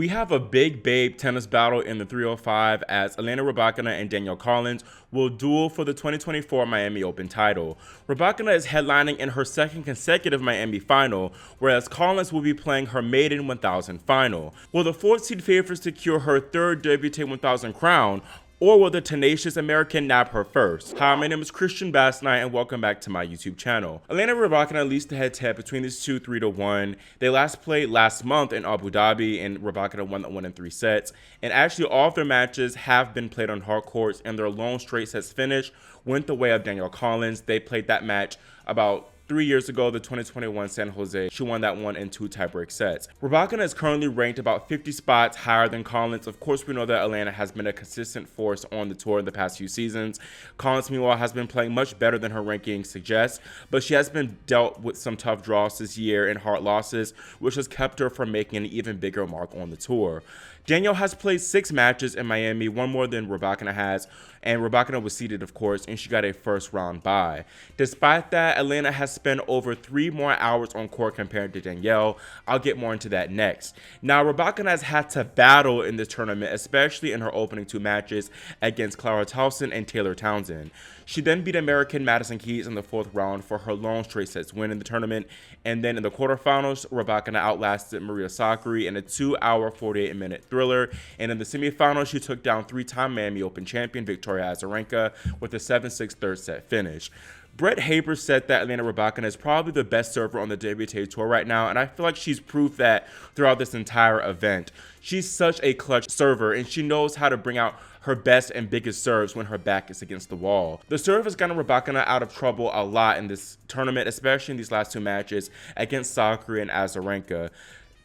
We have a big babe tennis battle in the 305 as Elena Rybakina and Danielle Collins will duel for the 2024 Miami Open title. Rybakina is headlining in her second consecutive Miami final, whereas Collins will be playing her maiden 1000 final. Will the 4th seed favorite secure her third WTA 1000 crown, or will the tenacious American nab her first? Hi, my name is Christian Bassnight and welcome back to my YouTube channel. Elena Rybakina leads the head-to-head between these two 3-1. They last played last month in Abu Dhabi and Rybakina won that one in 3 sets. And actually all of their matches have been played on hard courts and their lone straight sets finish went the way of Danielle Collins. They played that match about 3 years ago, the 2021 San Jose. She won that one in 2 tiebreak sets. Rybakina is currently ranked about 50 spots higher than Collins. Of course, we know that Elena has been a consistent force on the tour in the past few seasons. Collins, meanwhile, has been playing much better than her ranking suggests, but she has been dealt with some tough draws this year and hard losses, which has kept her from making an even bigger mark on the tour. Danielle has played 6 matches in Miami, one more than Rybakina has, and Rybakina was seeded, of course, and she got a first round bye. Despite that, Elena has spent over 3 more hours on court compared to Danielle. I'll get more into that next. Now, Rybakina has had to battle in this tournament, especially in her opening 2 matches against Clara Towson and Taylor Townsend. She then beat American Madison Keys in the 4th round for her lone straight sets win in the tournament, and then in the quarterfinals, Rybakina outlasted Maria Sakkari in a 2-hour, 48-minute thriller, and in the semifinals, she took down 3-time Miami Open champion Victoria Azarenka with a 7-6 third set finish. Brett Haber said that Elena Rybakina is probably the best server on the WTA Tour right now, and I feel like she's proved that throughout this entire event. She's such a clutch server, and she knows how to bring out her best and biggest serves when her back is against the wall. The serve has gotten Rybakina out of trouble a lot in this tournament, especially in these last 2 matches against Sakkari and Azarenka.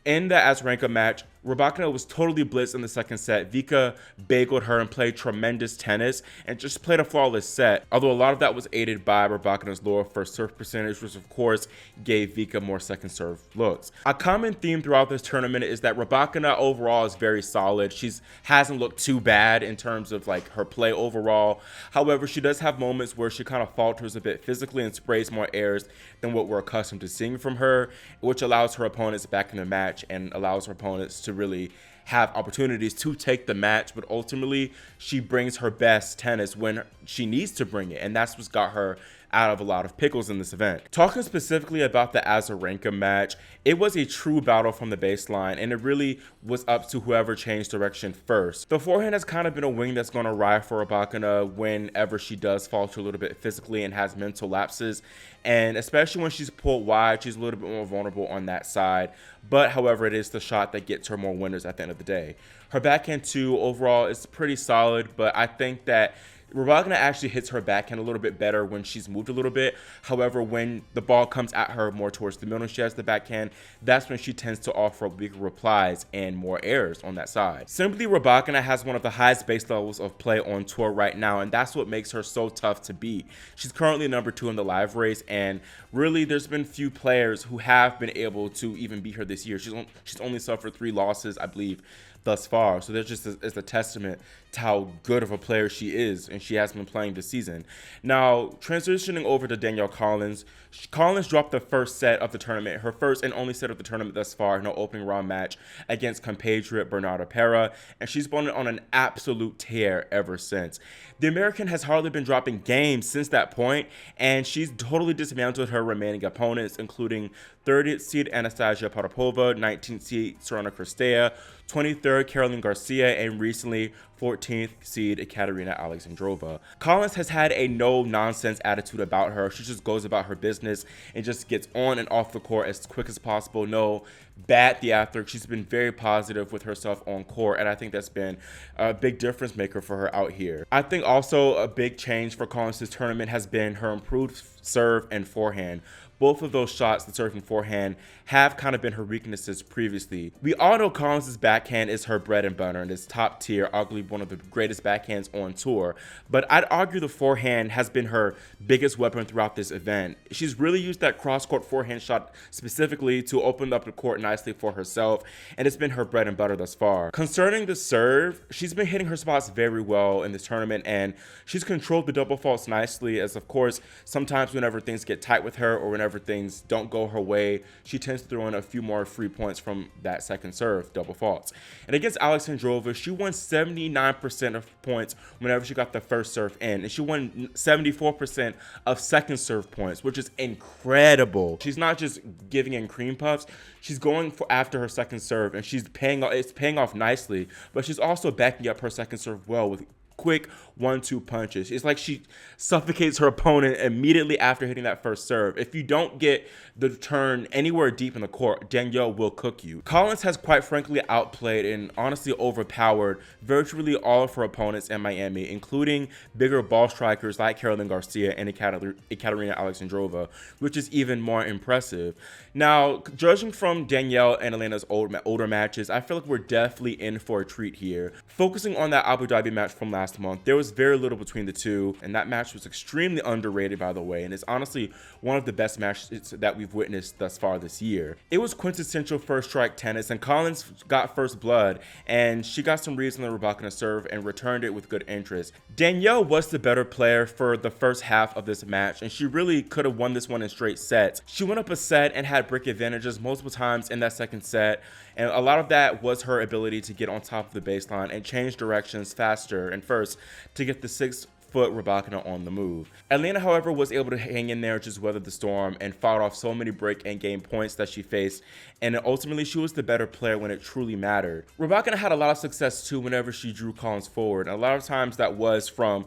In the Azarenka match, Rybakina was totally blitzed in the 2nd set. Vika bageled her and played tremendous tennis and just played a flawless set, although a lot of that was aided by Rybakina's lower first serve percentage, which of course gave Vika more second serve looks. A common theme throughout this tournament is that Rybakina overall is very solid. She hasn't looked too bad in terms of like her play overall. However, she does have moments where she kind of falters a bit physically and sprays more airs than what we're accustomed to seeing from her, which allows her opponents back in the match and allows her opponents to really have opportunities to take the match, but ultimately she brings her best tennis when she needs to bring it, and that's what's got her out of a lot of pickles in this event. Talking specifically about the Azarenka match, it was a true battle from the baseline, and it really was up to whoever changed direction first. The forehand has kind of been a wing that's going to ride for Rybakina whenever she does falter a little bit physically and has mental lapses, and especially when she's pulled wide, she's a little bit more vulnerable on that side. But however, it is the shot that gets her more winners at the end of the day. Her backhand too, overall, is pretty solid, but I think that Rybakina actually hits her backhand a little bit better when she's moved a little bit. However, when the ball comes at her more towards the middle and she has the backhand, that's when she tends to offer bigger replies and more errors on that side. Simply, Rybakina has one of the highest base levels of play on tour right now, and that's what makes her so tough to beat. She's currently number 2 in the live race, and really there's been few players who have been able to even beat her this year. She's only suffered 3 losses, I believe, thus far. So there's just is a testament to how good of a player she is, and she has been playing this season. Now, transitioning over to Danielle Collins, Collins dropped the first set of the tournament, her first and only set of the tournament thus far in her opening round match against compatriot Bernarda Pera, and she's been on an absolute tear ever since. The American has hardly been dropping games since that point, and she's totally dismantled her remaining opponents, including 30th seed Anastasia Potapova, 19th seed Sorana Cristea, 23rd Caroline Garcia, and recently 14th seed Ekaterina Alexandrova. Collins has had a no-nonsense attitude about her. She just goes about her business and just gets on and off the court as quick as possible. No bad theatrics. She's been very positive with herself on court, and I think that's been a big difference maker for her out here. I think also a big change for Collins this tournament has been her improved serve and forehand. Both of those shots, the serve and forehand, have kind of been her weaknesses previously. We all know Collins' backhand is her bread and butter and is top tier, arguably one of the greatest backhands on tour. But I'd argue the forehand has been her biggest weapon throughout this event. She's really used that cross-court forehand shot specifically to open up the court nicely for herself, and it's been her bread and butter thus far. Concerning the serve, she's been hitting her spots very well in this tournament, and she's controlled the double faults nicely, as of course, sometimes whenever things get tight with her or whenever whenever things don't go her way, she tends to throw in a few more free points from that second serve, double faults. And against Alexandrova, she won 79% of points whenever she got the first serve in, and she won 74% of second serve points, which is incredible. She's not just giving in cream puffs, she's going for after her second serve, and it's paying off nicely, but she's also backing up her second serve well with quick 1-2 punches. It's like she suffocates her opponent immediately after hitting that first serve. If you don't get the turn anywhere deep in the court, Danielle will cook you. Collins has quite frankly outplayed and honestly overpowered virtually all of her opponents in Miami, including bigger ball strikers like Caroline Garcia and Ekaterina Alexandrova, which is even more impressive. Now, judging from Danielle and Elena's older matches, I feel like we're definitely in for a treat here. Focusing on that Abu Dhabi match from last month, there was very little between the two, and that match was extremely underrated, by the way, and it's honestly one of the best matches that we've witnessed thus far this year. It was quintessential first strike tennis, and Collins got first blood, and she got some reason to Rybakina serve and returned it with good interest. Danielle was the better player for the first half of this match, and she really could have won this one in straight sets. She went up a set and had break advantages multiple times in that second set, and a lot of that was her ability to get on top of the baseline and change directions faster and first to get the 6-foot Rybakina on the move. Elena, however, was able to hang in there, just weather the storm, and fought off so many break and game points that she faced, and ultimately she was the better player when it truly mattered. Rybakina had a lot of success too whenever she drew Collins forward, and a lot of times that was from,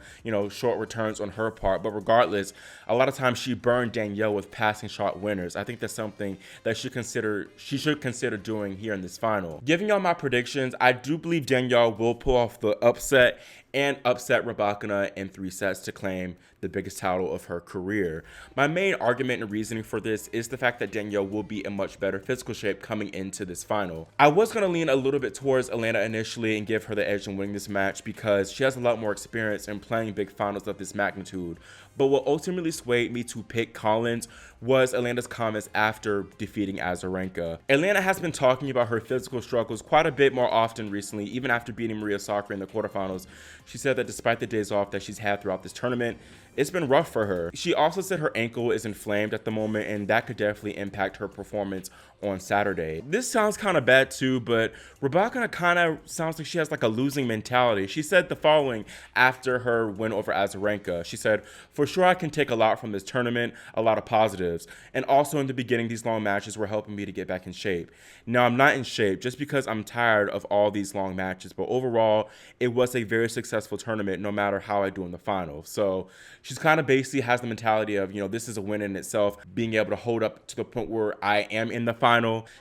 short returns on her part, but regardless, a lot of times she burned Danielle with passing shot winners. I think that's something that she should consider doing here in this final. Giving y'all my predictions, I do believe Danielle will pull off the upset and upset Rybakina in 3 sets to claim the biggest title of her career. My main argument and reasoning for this is the fact that Danielle will be in much better physical shape coming into this final. I was going to lean a little bit towards Elena initially and give her the edge in winning this match because she has a lot more experience in playing big finals of this magnitude. But what ultimately swayed me to pick Collins was Elena's comments after defeating Azarenka. Elena has been talking about her physical struggles quite a bit more often recently, even after beating Maria Sakkari in the quarterfinals. She said that despite the days off that she's had throughout this tournament, it's been rough for her. She also said her ankle is inflamed at the moment, and that could definitely impact her performance on Saturday. This sounds kind of bad too, but Rybakina kind of sounds like she has like a losing mentality. She said the following after her win over Azarenka. She said, "For sure I can take a lot from this tournament, a lot of positives. And also in the beginning, these long matches were helping me to get back in shape. Now I'm not in shape just because I'm tired of all these long matches, but overall, it was a very successful tournament no matter how I do in the final." So she's kind of basically has the mentality of, this is a win in itself, being able to hold up to the point where I am in the final.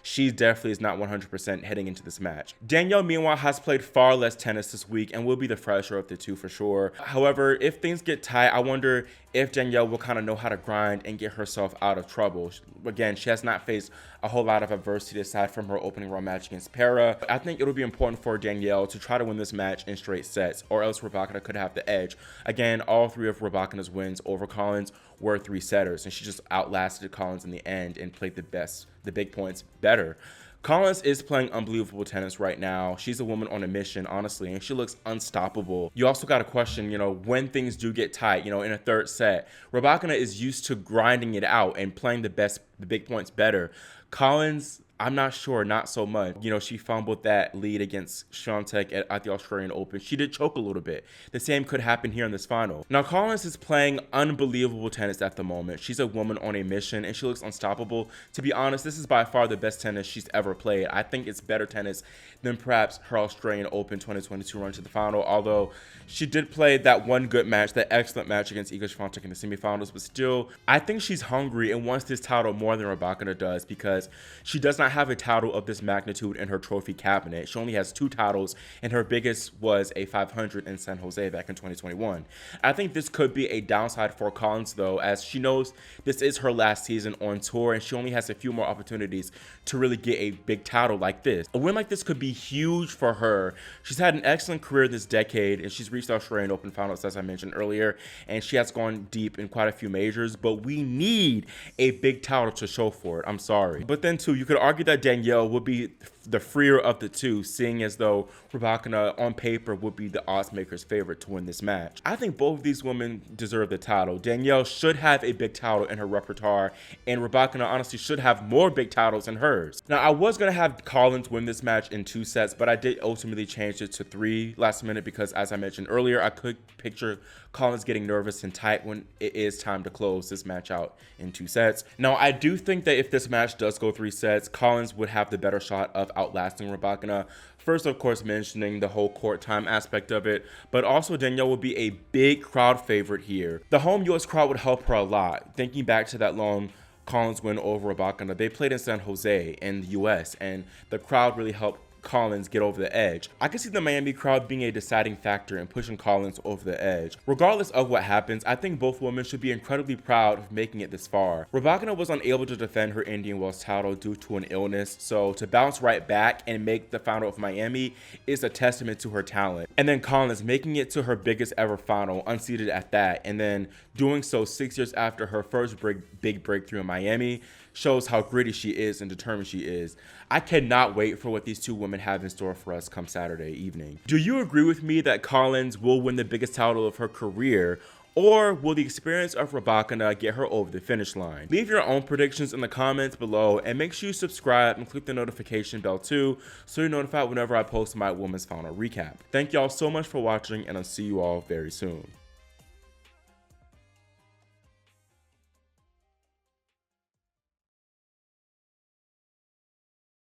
She definitely is not 100% heading into this match. Danielle, meanwhile, has played far less tennis this week and will be the fresher of the two for sure. However, if things get tight, I wonder if Danielle will kind of know how to grind and get herself out of trouble. Again, she has not faced a whole lot of adversity aside from her opening round match against Pera. I think it'll be important for Danielle to try to win this match in straight sets, or else Rybakina could have the edge. Again, all 3 of Rybakina's wins over Collins were 3-setters, and she just outlasted Collins in the end and played the big points better. Collins is playing unbelievable tennis right now. She's a woman on a mission, honestly, and she looks unstoppable. You also got to question, when things do get tight, in a third set. Rybakina is used to grinding it out and playing the big points better. Collins, I'm not sure, not so much. She fumbled that lead against Swiatek at the Australian Open. She did choke a little bit. The same could happen here in this final. Now, Collins is playing unbelievable tennis at the moment. She's a woman on a mission, and she looks unstoppable. To be honest, this is by far the best tennis she's ever played. I think it's better tennis than perhaps her Australian Open 2022 run to the final, although she did play that one good match, that excellent match against Iga Swiatek in the semifinals, but still, I think she's hungry and wants this title more than Rybakina does because she does not have a title of this magnitude in her trophy cabinet. She only has 2 titles, and her biggest was a 500 in San Jose back in 2021. I think this could be a downside for Collins, though, as she knows this is her last season on tour, and she only has a few more opportunities to really get a big title like this. A win like this could be huge for her. She's had an excellent career this decade, and she's reached the Australian Open finals, as I mentioned earlier, and she has gone deep in quite a few majors, but we need a big title to show for it. I'm sorry. But then, too, you could argue that Danielle would be the freer of the two, seeing as though Rybakina on paper would be the odds maker's favorite to win this match. I think both of these women deserve the title. Danielle should have a big title in her repertoire, and Rybakina honestly should have more big titles in hers. Now, I was going to have Collins win this match in 2 sets, but I did ultimately change it to 3 last minute because, as I mentioned earlier, I could picture Collins getting nervous and tight when it is time to close this match out in 2 sets. Now, I do think that if this match does go 3 sets, Collins would have the better shot of outlasting Rybakina. First, of course, mentioning the whole court time aspect of it, but also Danielle would be a big crowd favorite here. The home US crowd would help her a lot. Thinking back to that long Collins win over Rybakina, they played in San Jose in the US, and the crowd really helped Collins get over the edge. I can see the Miami crowd being a deciding factor in pushing Collins over the edge. Regardless of what happens, I think both women should be incredibly proud of making it this far. Rybakina was unable to defend her Indian Wells title due to an illness, so to bounce right back and make the final of Miami is a testament to her talent. And then Collins making it to her biggest ever final, unseeded at that, and then doing so 6 years after her first big breakthrough in Miami shows how gritty she is and determined she is. I cannot wait for what these two women have in store for us come Saturday evening. Do you agree with me that Collins will win the biggest title of her career, or will the experience of Rybakina get her over the finish line? Leave your own predictions in the comments below, and make sure you subscribe and click the notification bell too, so you're notified whenever I post my women's final recap. Thank y'all so much for watching, and I'll see you all very soon.